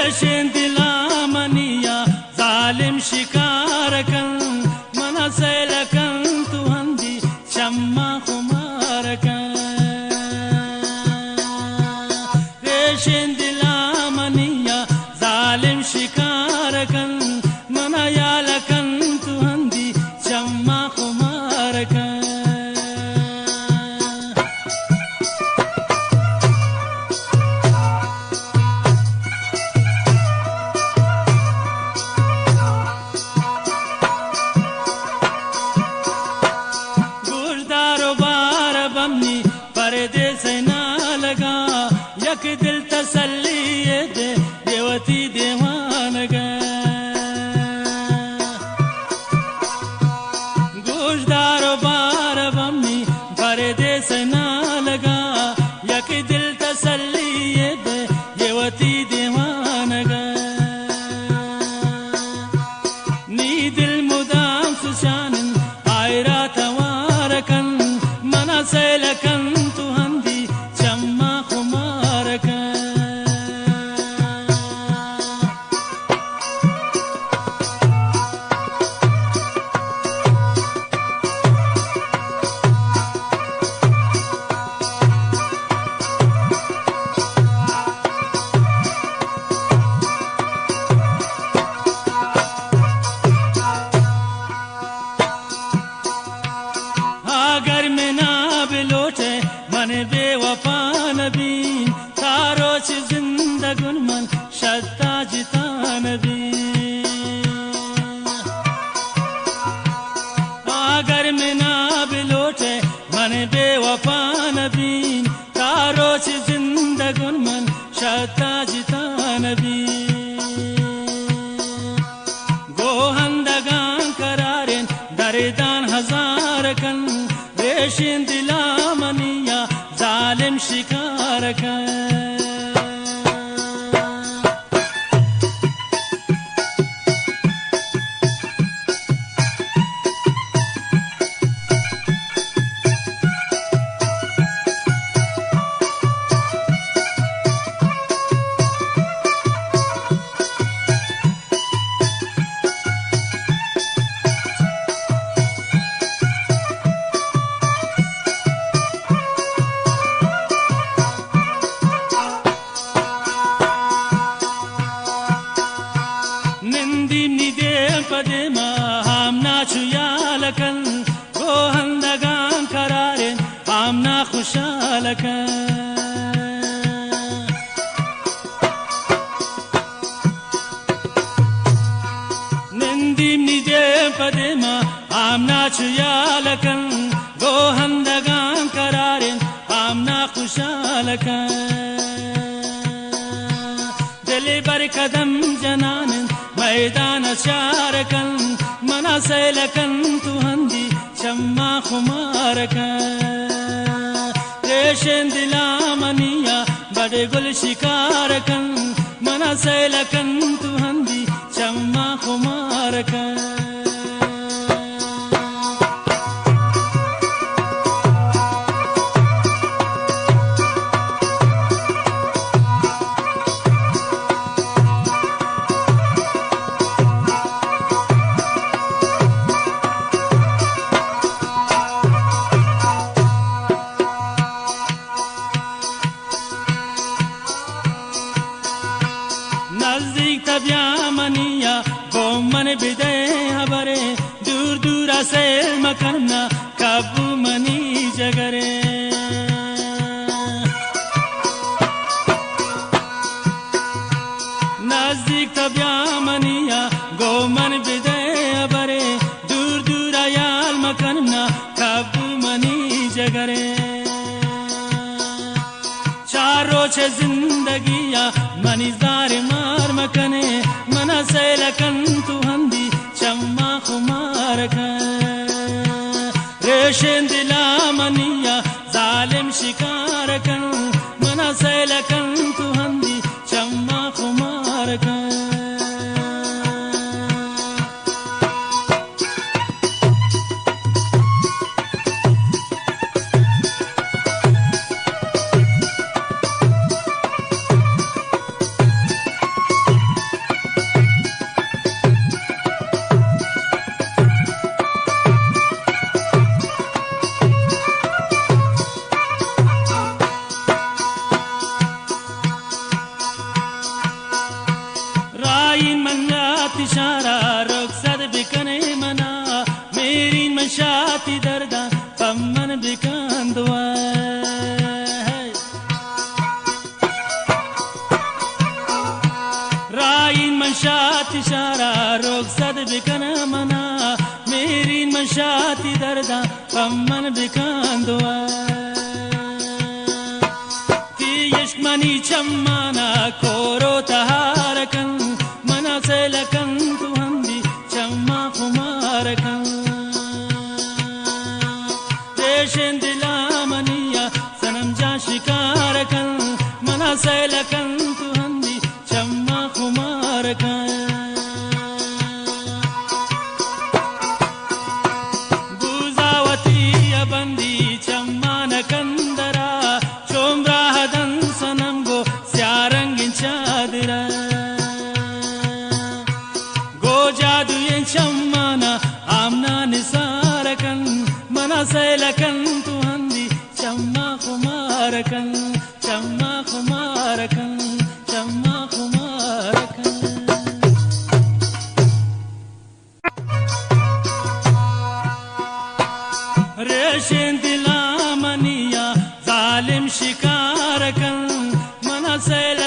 रेशें दिला मनिया जालिम शिकारकन मना सैलकन तु हंदी शम्मा खुमारकन रेशें दिला मनिया जालिम शिकारकन मना यालकन तु हंदी शम्मा खुमारकन परदेस ना लगा यक दिल तसल्ली दे देवती देवान गा गोशदारो बार बम्मी परदेस ना लगा यक दिल तसल्ली दे देवती देवान गा नी दिल मुदाम सुशानन आयरा तवारकन मना सैलकन अगर में ना बिलोटे मन बेवफा नबी तारोच जिंदगुन मन शद्दा जिता नबी अगर में ना बिलोटे मन बेवफा नबी तारोच जिंदगुन मन शद्दा जिता नबी गोहंदगान करारेन दरदान हजार कन रेशें दिला मनिया जालिम शिकारकन निंदी निदे पदेमा हमना छुयालकन गोहंदगान करारेन हमना खुशालकन निंदी निदे पदेमा हमना छुयालकन गोहंदगान करारेन हमना खुशालकन दिले बर कदम जनानन मैदान शारकन मना सैलकन तु हंदी शम्मा खुमारकन रेशें दिला मनिया बड़े गुल शिकारकन मना सैलकन तु हंदी शम्मा खुमारकन नजदीक तबिया मनिया गोमन बिदे हबरे दूर दूर से मकन्ना काबू मनी जगरे नजदीक तबिया मनिया गोमन बिदे हबरे दूर दूर याल मकन्ना काबू मनी जगरे चारों छे जिंदगिया मनीजार मार मकने मना सैलकन तु हंदी शम्मा खुमारकन रेशें दिला मनिया जालिम शिकारकन मना सैलकन तु हंदी शम्मा खुमारकन मशाती शारा रोग सद बिकन मना मेरी मशाती दर्दा पम्मन बिकान दुआ ती यशमनी चम्माना कोरो तहारकन मना से लकन तु हंदी चम्मा कुमारकन रेशन दिला मनिया सनम जा शिकारकन मना से लकन तु हंदी चम्मा कुमारकन बुजावती बंदी चम्मा न कंदरा चोमरा हदन सनम गो स्यारंगिन चादरा गो जादू ये चम्माना आमना निसारकन मना सैलकन तु हंदी चम्मा कुमारकन चम्मा कुमारकन चम्मा कुमारकन रेशन दिला मनिया जालिम शिकारकन मना सैल